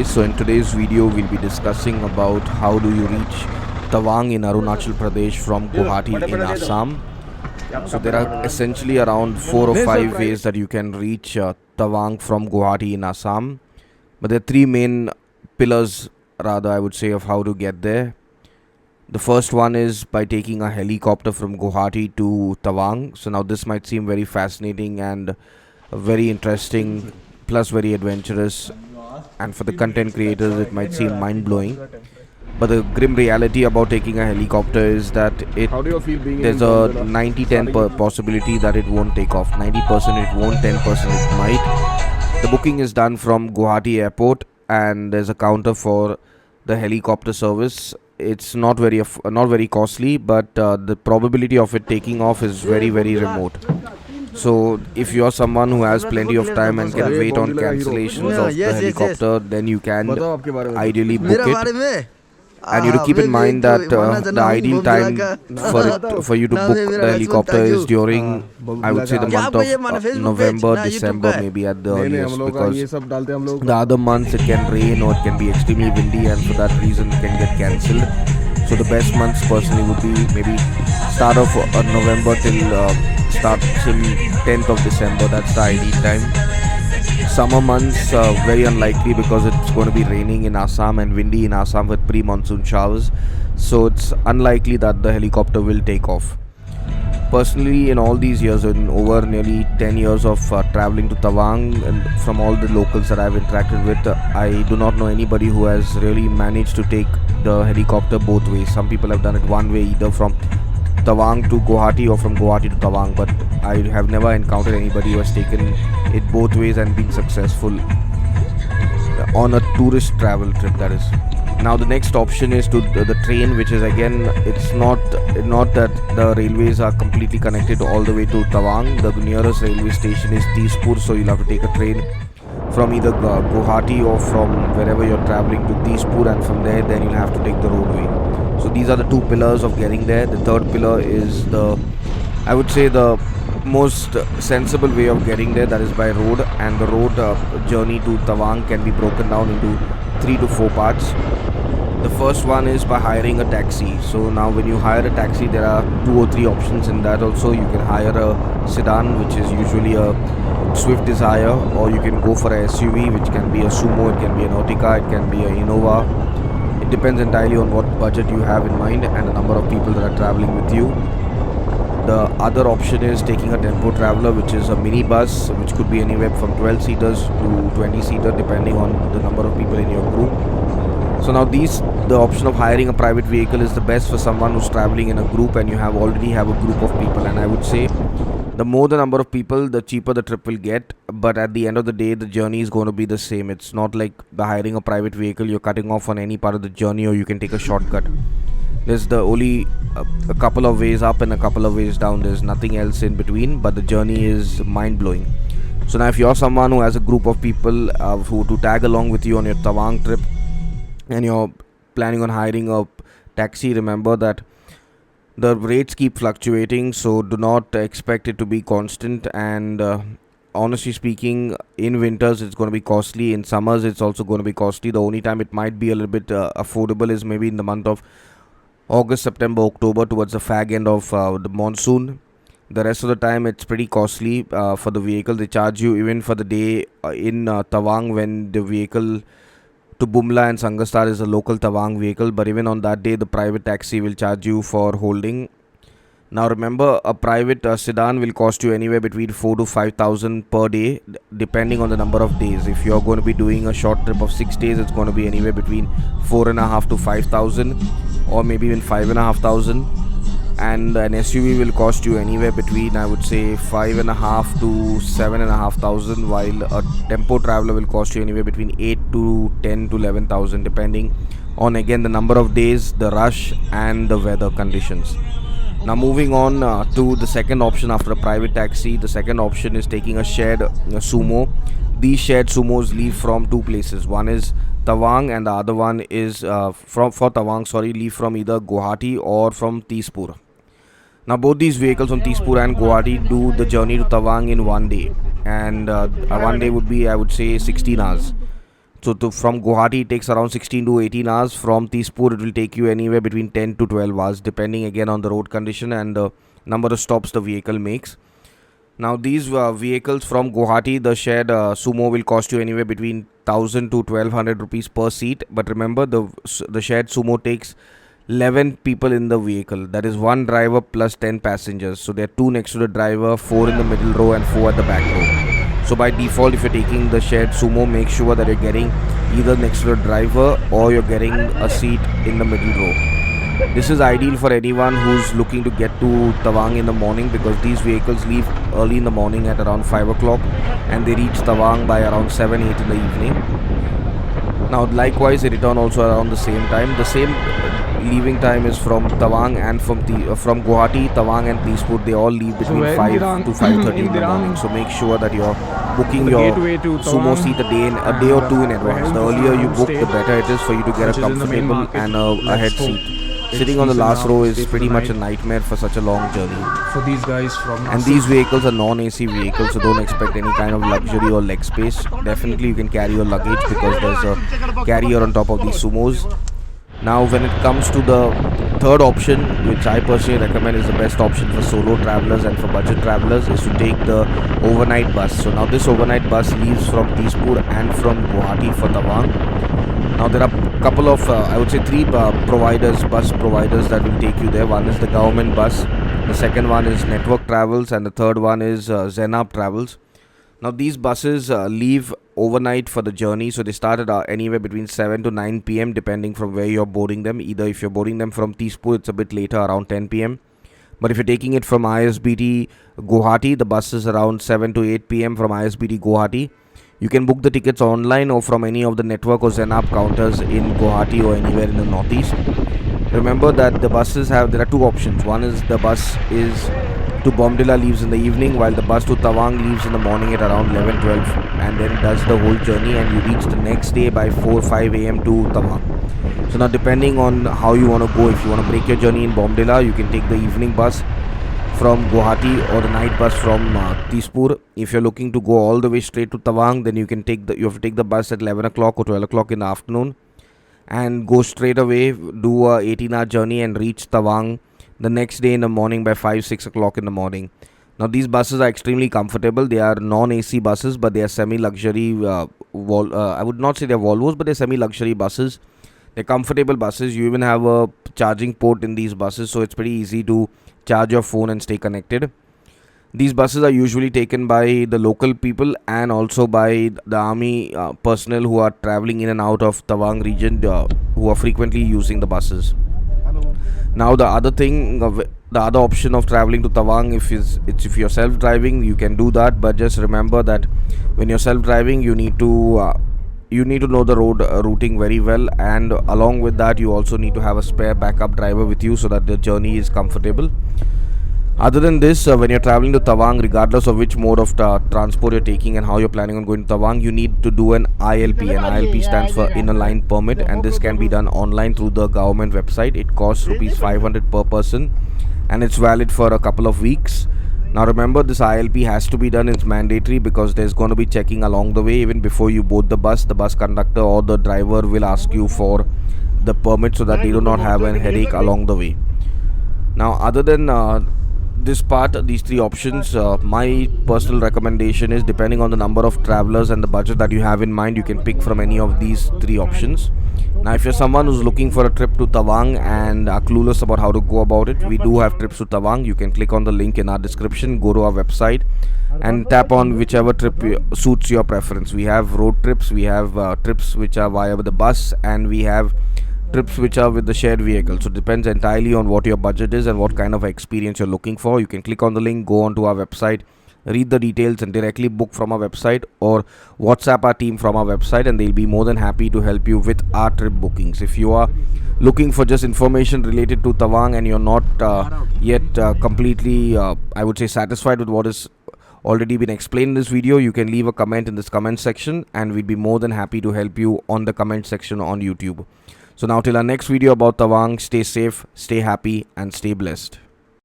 So in today's video we'll be discussing about how do you reach Tawang in Arunachal Pradesh from Guwahati in Assam. So there are essentially around 4 or 5 ways that you can reach Tawang from Guwahati in Assam. But there are three main pillars, rather I would say, of how to get there. The first one is by taking a helicopter from Guwahati to Tawang. So now this might seem very fascinating and very interesting, plus very adventurous, and for the content creators it might seem mind-blowing. But the grim reality about taking a helicopter is that there's a 90-10 possibility that it won't take off. 90% it won't, 10% it might. The booking is done from Guwahati airport and there's a counter for the helicopter service. It's not very costly, but the probability of it taking off is very remote. So if you're someone who has plenty of time and can wait on cancellations of the helicopter, then you can ideally book it. And you have to keep in mind that the ideal time for you to book the helicopter is during, I would say, the month of November, December maybe at the earliest, because the other months it can rain or it can be extremely windy, and for that reason it can get cancelled. So the best months personally would be maybe start of November till 10th of December. That's the ideal time. Summer months very unlikely because it's going to be raining in Assam and windy in Assam with pre-monsoon showers, so it's unlikely that the helicopter will take off. Personally, in all these years, in over nearly 10 years of traveling to Tawang, and from all the locals that I've interacted with, I do not know anybody who has really managed to take the helicopter both ways. Some people have done it one way, either from Tawang to Guwahati or from Guwahati to Tawang, but I have never encountered anybody who has taken it both ways and been successful on a tourist travel trip, that is. Now the next option is to the train, which is again, it's not that the railways are completely connected all the way to Tawang. The nearest railway station is Teespur, so you'll have to take a train from either Guwahati or from wherever you're traveling to Teespur, and from there then you'll have to take the roadway. So these are the two pillars of getting there. The third pillar is I would say the most sensible way of getting there, that is by road, and the road journey to Tawang can be broken down into 3 to 4 parts. The first one is by hiring a taxi. So now when you hire a taxi, there are 2 or 3 options in that also. You can hire a sedan, which is usually a Swift Desire, or you can go for a SUV, which can be a Sumo, it can be an Ertiga, it can be a Innova. It depends entirely on what budget you have in mind and the number of people that are traveling with you. The other option is taking a tempo traveler, which is a mini bus, which could be anywhere from 12 seaters to 20 seater depending on the number of people in your group. So now the option of hiring a private vehicle is the best for someone who's traveling in a group and you already have a group of people. And I would say the more the number of people, the cheaper the trip will get. But at the end of the day, the journey is going to be the same. It's not like by hiring a private vehicle, you're cutting off on any part of the journey or you can take a shortcut. There's only a couple of ways up and a couple of ways down. There's nothing else in between, but the journey is mind-blowing. So now if you're someone who has a group of people who to tag along with you on your Tawang trip and you're planning on hiring a taxi, remember that the rates keep fluctuating, so do not expect it to be constant. And honestly speaking, in winters it's going to be costly. In summers it's also going to be costly. The only time it might be a little bit affordable is maybe in the month of August, September, October, towards the fag end of the monsoon. The rest of the time it's pretty costly for the vehicle. They charge you even for the day in Tawang, when the vehicle to Bumla and Sangastar is a local Tawang vehicle, but even on that day the private taxi will charge you for holding. Now remember, a private sedan will cost you anywhere between 4 to 5,000 per day depending on the number of days. If you're going to be doing a short trip of 6 days, it's going to be anywhere between 4.5 to 5,000 or maybe even 5,500. And an SUV will cost you anywhere between, I would say, 5.5 to 7,500, while a tempo traveler will cost you anywhere between 8 to 10 to 11,000 depending on again the number of days, the rush and the weather conditions. Now moving on to the second option after a private taxi. The second option is taking a shared sumo. These shared sumos leave from 2 places. One is Tawang and the other one is leave from either Guwahati or from Teespur. Now both these vehicles from Teespur and Guwahati do the journey to Tawang in one day, and one day would be, I would say, 16 hours. So from Guwahati it takes around 16 to 18 hours. From Tezpur it will take you anywhere between 10 to 12 hours, depending again on the road condition and the number of stops the vehicle makes. Now these vehicles from Guwahati, the shared sumo will cost you anywhere between 1000 to 1200 rupees per seat. But remember, the shared sumo takes 11 people in the vehicle. That is one driver plus 10 passengers. So there are 2 next to the driver, 4 in the middle row and 4 at the back row. So by default, if you're taking the shared sumo, make sure that you're getting either next to the driver or you're getting a seat in the middle row. This is ideal for anyone who's looking to get to Tawang in the morning, because these vehicles leave early in the morning at around 5 o'clock and they reach Tawang by around 7-8 in the evening. Now likewise they return also around the same time. The same leaving time is from Tawang and from Guwahati, Tawang and Tezpur. They all leave between 5 to 5:30 in the morning. So make sure that you're booking your sumo seat a day or two in advance. The earlier you book, the better it is for you to get a comfortable and a head seat. Sitting on the last row is pretty much a nightmare for such a long journey. For these guys from And these vehicles are non-AC vehicles, so don't expect any kind of luxury or leg space. Definitely you can carry your luggage because there's a carrier on top of these sumos. Now when it comes to the third option, which I personally recommend is the best option for solo travelers and for budget travelers, is to take the overnight bus. So now this overnight bus leaves from Tezpur and from Guwahati for Tawang. Now there are a couple of, I would say 3 bus providers that will take you there. One is the government bus, the second one is Network Travels, and the third one is Zenab Travels. Now these buses leave overnight for the journey, so they start at anywhere between 7 to 9 p.m. depending from where you're boarding them. Either if you're boarding them from Tezpur, it's a bit later, around 10 p.m. But if you're taking it from ISBT Guwahati, the bus is around 7 to 8 p.m. from ISBT Guwahati. You can book the tickets online or from any of the network or Zenab counters in Guwahati or anywhere in the northeast. Remember that the buses there are 2 options. One is the bus is to Bomdila leaves in the evening, while the bus to Tawang leaves in the morning at around 11-12, and then it does the whole journey and you reach the next day by 4-5 a.m. to Tawang. So now depending on how you want to go, if you want to break your journey in Bomdila, you can take the evening bus from Guwahati or the night bus from Tezpur. If you're looking to go all the way straight to Tawang, then you have to take the bus at 11 o'clock or 12 o'clock in the afternoon and go straight away, do a 18-hour journey and reach Tawang the next day in the morning by 5-6 o'clock in the morning. Now these buses are extremely comfortable. They are non-AC buses, but they are semi-luxury. I would not say they're Volvos, but they're semi-luxury buses. They're comfortable buses. You even have a charging port in these buses, so it's pretty easy to charge your phone and stay connected. These buses are usually taken by the local people and also by the army personnel who are traveling in and out of Tawang region, who are frequently using the buses. Now the other option of traveling to Tawang, if you're self-driving, you can do that, but just remember that when you're self-driving, you need to know the road routing very well, and along with that you also need to have a spare backup driver with you so that the journey is comfortable. Other than this, when you're traveling to Tawang, regardless of which mode of transport you're taking and how you're planning on going to Tawang, you need to do an ILP. An ILP stands for Inner Line Permit, and this can be done online through the government website. It costs rupees 500 per person and it's valid for a couple of weeks. Now remember, this ILP has to be done. It's mandatory because there's going to be checking along the way. Even before you board the bus conductor or the driver will ask you for the permit so that they do not have a headache along the way. Now other than these 3 options, my personal recommendation is, depending on the number of travelers and the budget that you have in mind, you can pick from any of these 3 options. Now if you're someone who's looking for a trip to Tawang and are clueless about how to go about it, we do have trips to Tawang. You can click on the link in our description, go to our website and tap on whichever trip suits your preference. We have road trips, we have trips which are via the bus, and we have trips which are with the shared vehicle. So it depends entirely on what your budget is and what kind of experience you're looking for. You can click on the link, go onto our website, read the details and directly book from our website, or WhatsApp our team from our website, and they'll be more than happy to help you with our trip bookings. If you are looking for just information related to Tawang and you're not yet completely I would say satisfied with what is already been explained in this video, you can leave a comment in this comment section and we'd be more than happy to help you on the comment section on YouTube. So now till our next video about Tawang, stay safe, stay happy and stay blessed.